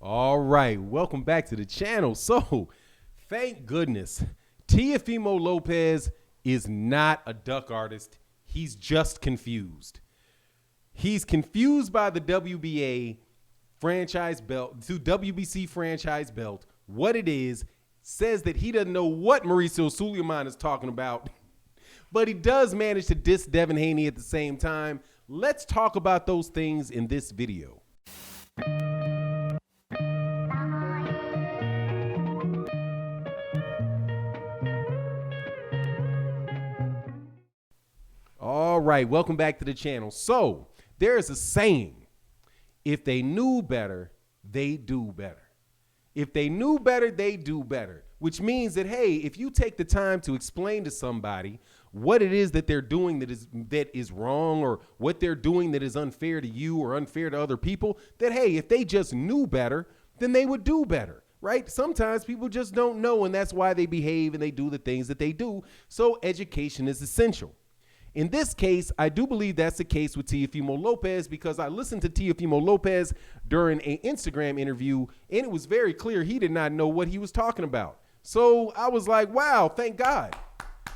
All right, welcome back to the channel. So, thank goodness, Teofimo Lopez is not a duck artist. He's just confused. He's confused by the WBA franchise belt, to WBC franchise belt, what it is, says that he doesn't know what Mauricio Suleiman is talking about, but he does manage to diss Devin Haney at the same time. Let's talk about those things in this video. All right, welcome back to the channel. So, there is a saying, if they knew better, they do better. If they knew better, they do better, which means that, hey, if you take the time to explain to somebody what it is that they're doing that is wrong, or what they're doing that is unfair to you or unfair to other people, that, hey, if they just knew better, then they would do better, right? Sometimes people just don't know, and that's why they behave and they do the things that they do. So education is essential. In this case, I do believe that's the case with Teofimo Lopez, because I listened to Teofimo Lopez during an Instagram interview, and it was very clear he did not know what he was talking about. So I was like, wow, thank God.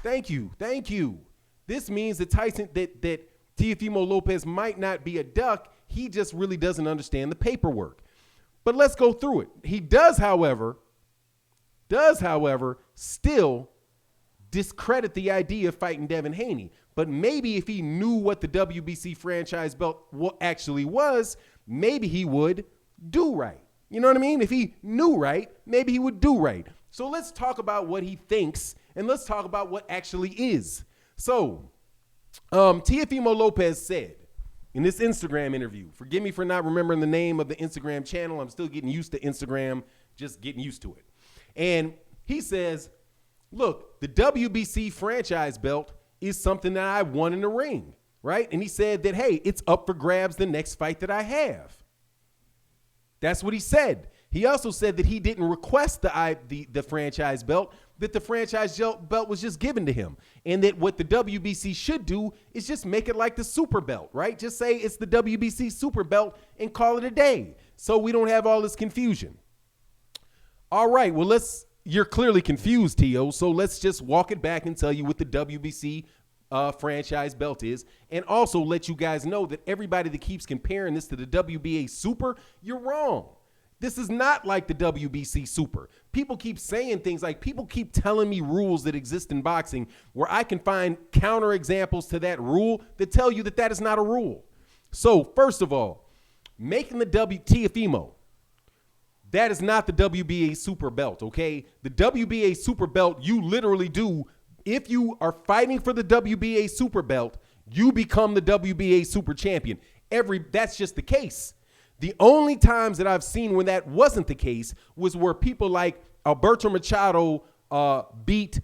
Thank you. Thank you. This means that that Teofimo Lopez might not be a duck. He just really doesn't understand the paperwork. But let's go through it. He does, however, still discredit the idea of fighting Devin Haney. But maybe if he knew what the WBC franchise belt actually was, maybe he would do right. You know what I mean? If he knew right, maybe he would do right. So let's talk about what he thinks, and let's talk about what actually is. So, Teofimo Lopez said in this Instagram interview, forgive me for not remembering the name of the Instagram channel. I'm still getting used to Instagram, just getting used to it. And he says, look, the WBC franchise belt is something that I won in the ring, right? And he said that, hey, it's up for grabs the next fight that I have. That's what he said. He also said that he didn't request the franchise belt, that the franchise belt was just given to him, and that what the WBC should do is just make it like the super belt, right? Just say it's the WBC super belt and call it a day, so we don't have all this confusion. All right, well, you're clearly confused, Tio, so let's just walk it back and tell you what the WBC franchise belt is, and also let you guys know that everybody that keeps comparing this to the WBA Super, you're wrong. This is not like the WBC Super. People keep saying things like, people keep telling me rules that exist in boxing where I can find counter examples to that rule that tell you that that is not a rule. So, first of all, making the Teofimo, that is not the WBA Super Belt, okay? The WBA Super Belt, you literally do, if you are fighting for the WBA Super Belt, you become the WBA Super Champion. That's just the case. The only times that I've seen when that wasn't the case was where people like Alberto Machado beat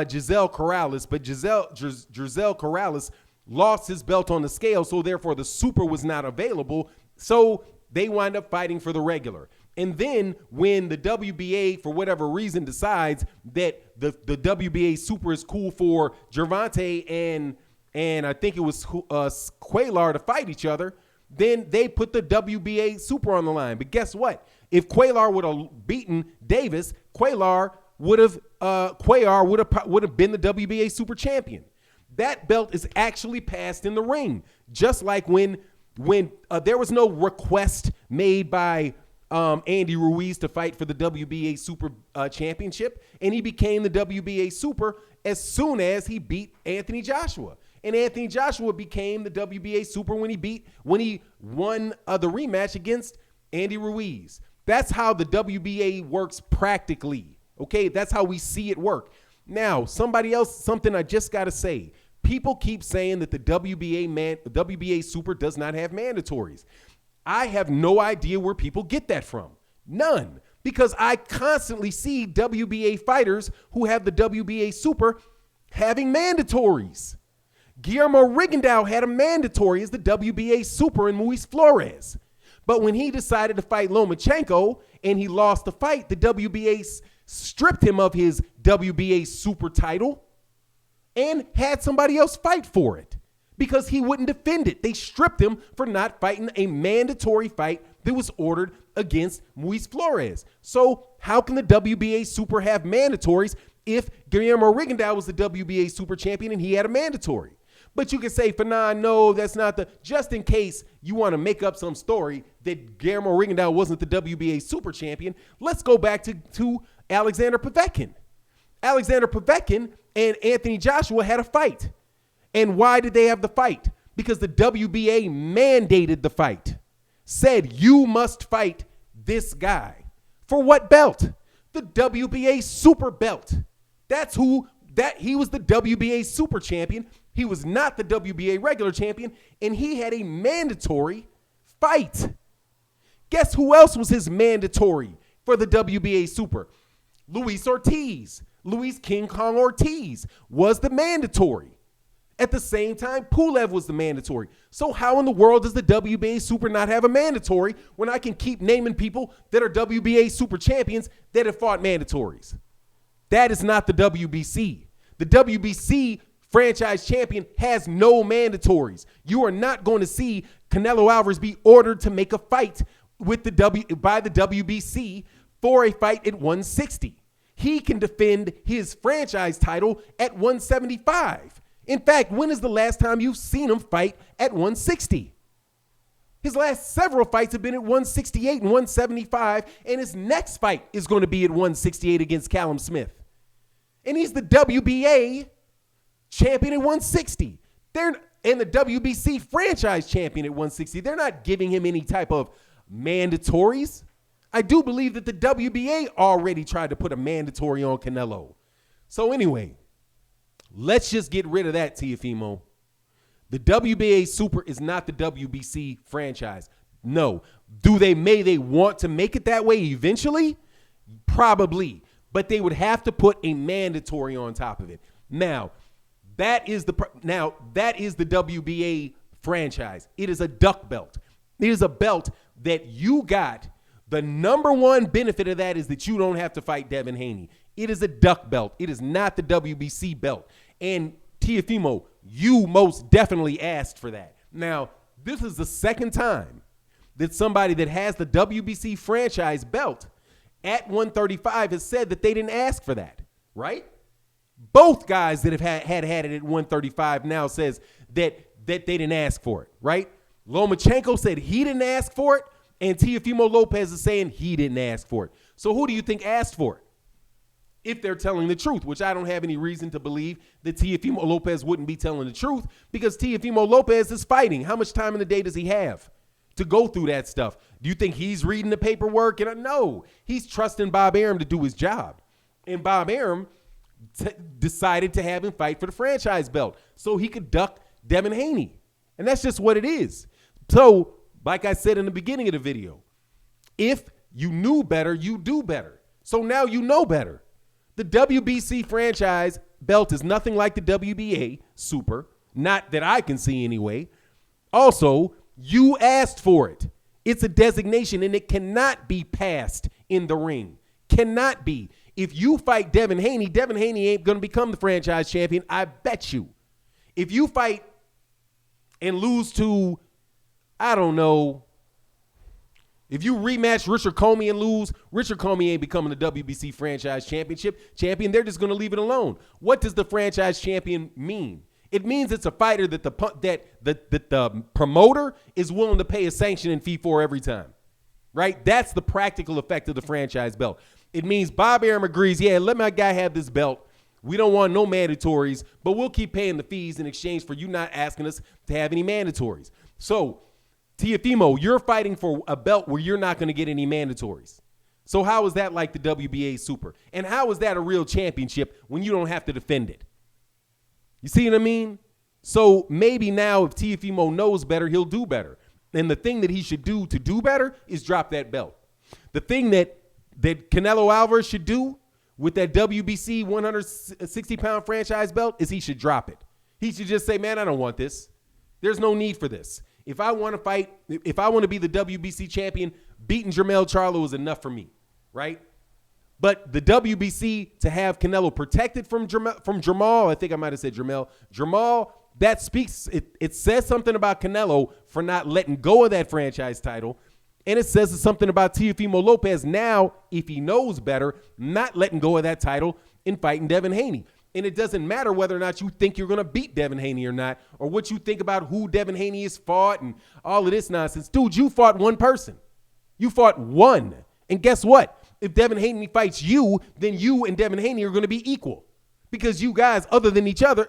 Giselle Corrales, but Giselle Corrales lost his belt on the scale, so therefore the Super was not available, so they wind up fighting for the regular. And then when the WBA, for whatever reason, decides that the WBA Super is cool for Gervonta and I think it was Cuellar to fight each other, then they put the WBA Super on the line. But guess what? If Cuellar would have beaten Davis, Cuellar would have been the WBA Super Champion. That belt is actually passed in the ring, just like when there was no request made by Andy Ruiz to fight for the WBA Super Championship, and he became the WBA Super as soon as he beat Anthony Joshua. And Anthony Joshua became the WBA Super when he won the rematch against Andy Ruiz. That's how the WBA works practically. Okay, that's how we see it work. Now, something I just got to say. People keep saying that the WBA Super does not have mandatories. I have no idea where people get that from. None. Because I constantly see WBA fighters who have the WBA Super having mandatories. Guillermo Rigondeaux had a mandatory as the WBA Super in Luis Flores. But when he decided to fight Lomachenko and he lost the fight, the WBA stripped him of his WBA Super title and had somebody else fight for it because he wouldn't defend it. They stripped him for not fighting a mandatory fight that was ordered against Luis Flores. So how can the WBA Super have mandatories if Guillermo Rigondeaux was the WBA Super Champion and he had a mandatory? But you can say, Fanon, no, that's not just in case you want to make up some story that Guillermo Rigondeaux wasn't the WBA Super Champion, let's go back to Alexander Povetkin. Alexander Povetkin and Anthony Joshua had a fight. And why did they have the fight? Because the WBA mandated the fight. Said, you must fight this guy. For what belt? The WBA Super Belt. He was the WBA Super Champion. He was not the WBA regular champion, and he had a mandatory fight. Guess who else was his mandatory for the WBA Super? Luis Ortiz. Luis King Kong Ortiz was the mandatory. At the same time, Pulev was the mandatory. So how in the world does the WBA Super not have a mandatory when I can keep naming people that are WBA Super champions that have fought mandatories? That is not the WBC. The WBC franchise champion has no mandatories. You are not going to see Canelo Alvarez be ordered to make a fight with by the WBC for a fight at 160. He can defend his franchise title at 175. In fact, when is the last time you've seen him fight at 160? His last several fights have been at 168 and 175, and his next fight is going to be at 168 against Callum Smith. And he's the WBA champion at 160. And the WBC franchise champion at 160. They're not giving him any type of mandatories. I do believe that the WBA already tried to put a mandatory on Canelo. So anyway, let's just get rid of that, Teofimo. The WBA Super is not the WBC franchise. No. May they want to make it that way eventually? Probably. But they would have to put a mandatory on top of it. Now, that is the WBA franchise. It is a duck belt. It is a belt that you got. The number one benefit of that is that you don't have to fight Devin Haney. It is a duck belt. It is not the WBC belt. And Teofimo, you most definitely asked for that. Now, this is the second time that somebody that has the WBC franchise belt at 135 has said that they didn't ask for that, right? Both guys that have had it at 135 now says that they didn't ask for it, right? Lomachenko said he didn't ask for it, and Teofimo Lopez is saying he didn't ask for it. So who do you think asked for it? If they're telling the truth, which I don't have any reason to believe that Teofimo Lopez wouldn't be telling the truth, because Teofimo Lopez is fighting. How much time in the day does he have to go through that stuff? Do you think he's reading the paperwork? No, he's trusting Bob Arum to do his job. And Bob Arum decided to have him fight for the franchise belt so he could duck Devin Haney. And that's just what it is. So, like I said in the beginning of the video, if you knew better, you do better. So now you know better. The WBC franchise belt is nothing like the WBA Super, not that I can see anyway. Also, you asked for it. It's a designation, and it cannot be passed in the ring. Cannot be. If you fight Devin Haney ain't going to become the franchise champion, I bet you. If you fight and lose to, I don't know, if you rematch Richard Comey and lose, Richard Comey ain't becoming the WBC franchise champion. They're just going to leave it alone. What does the franchise champion mean? It means it's a fighter that the promoter is willing to pay a sanctioning fee for every time, right? That's the practical effect of the franchise belt. It means Bob Arum agrees, yeah, let my guy have this belt. We don't want no mandatories, but we'll keep paying the fees in exchange for you not asking us to have any mandatories. So, Teofimo, you're fighting for a belt where you're not going to get any mandatories. So how is that like the WBA Super? And how is that a real championship when you don't have to defend it? You see what I mean? So maybe now if Teofimo knows better, he'll do better. And the thing that he should do to do better is drop that belt. The thing that Canelo Alvarez should do with that WBC 160-pound franchise belt is he should drop it. He should just say, man, I don't want this. There's no need for this. If I want to fight, if I want to be the WBC champion, beating Jermell Charlo is enough for me, right? But the WBC, to have Canelo protected from Jermall, I think I might have said Jermall, that speaks, it says something about Canelo for not letting go of that franchise title. And it says something about Teofimo Lopez now, if he knows better, not letting go of that title and fighting Devin Haney. And it doesn't matter whether or not you think you're going to beat Devin Haney or not, or what you think about who Devin Haney has fought and all of this nonsense. Dude, you fought one person. You fought one. And guess what? If Devin Haney fights you, then you and Devin Haney are going to be equal. Because you guys, other than each other,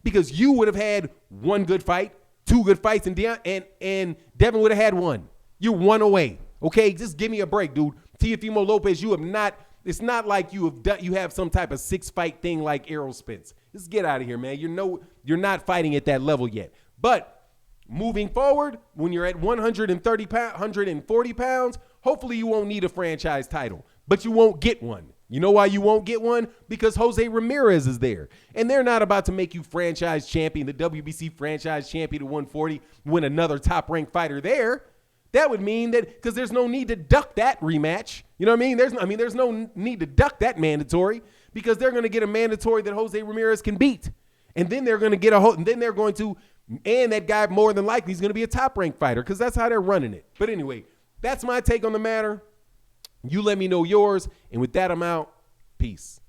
because you would have had one good fight, two good fights, and Devin would have had one. You're one away. Okay, just give me a break, dude. Teofimo Lopez, you have not. It's not like you have some type of 6-fight thing like Errol Spence. Just get out of here, man. You're not fighting at that level yet. But moving forward, when you're at 140 pounds, hopefully you won't need a franchise title, but you won't get one. You know why you won't get one? Because Jose Ramirez is there. And they're not about to make you franchise champion, the WBC franchise champion at 140, when another top-ranked fighter there. That would mean that, because there's no need to duck that rematch. You know what I mean? There's no need to duck that mandatory, because they're going to get a mandatory that Jose Ramirez can beat. And then they're going to get and that guy more than likely is going to be a top-ranked fighter, because that's how they're running it. But anyway, that's my take on the matter. You let me know yours. And with that, I'm out. Peace.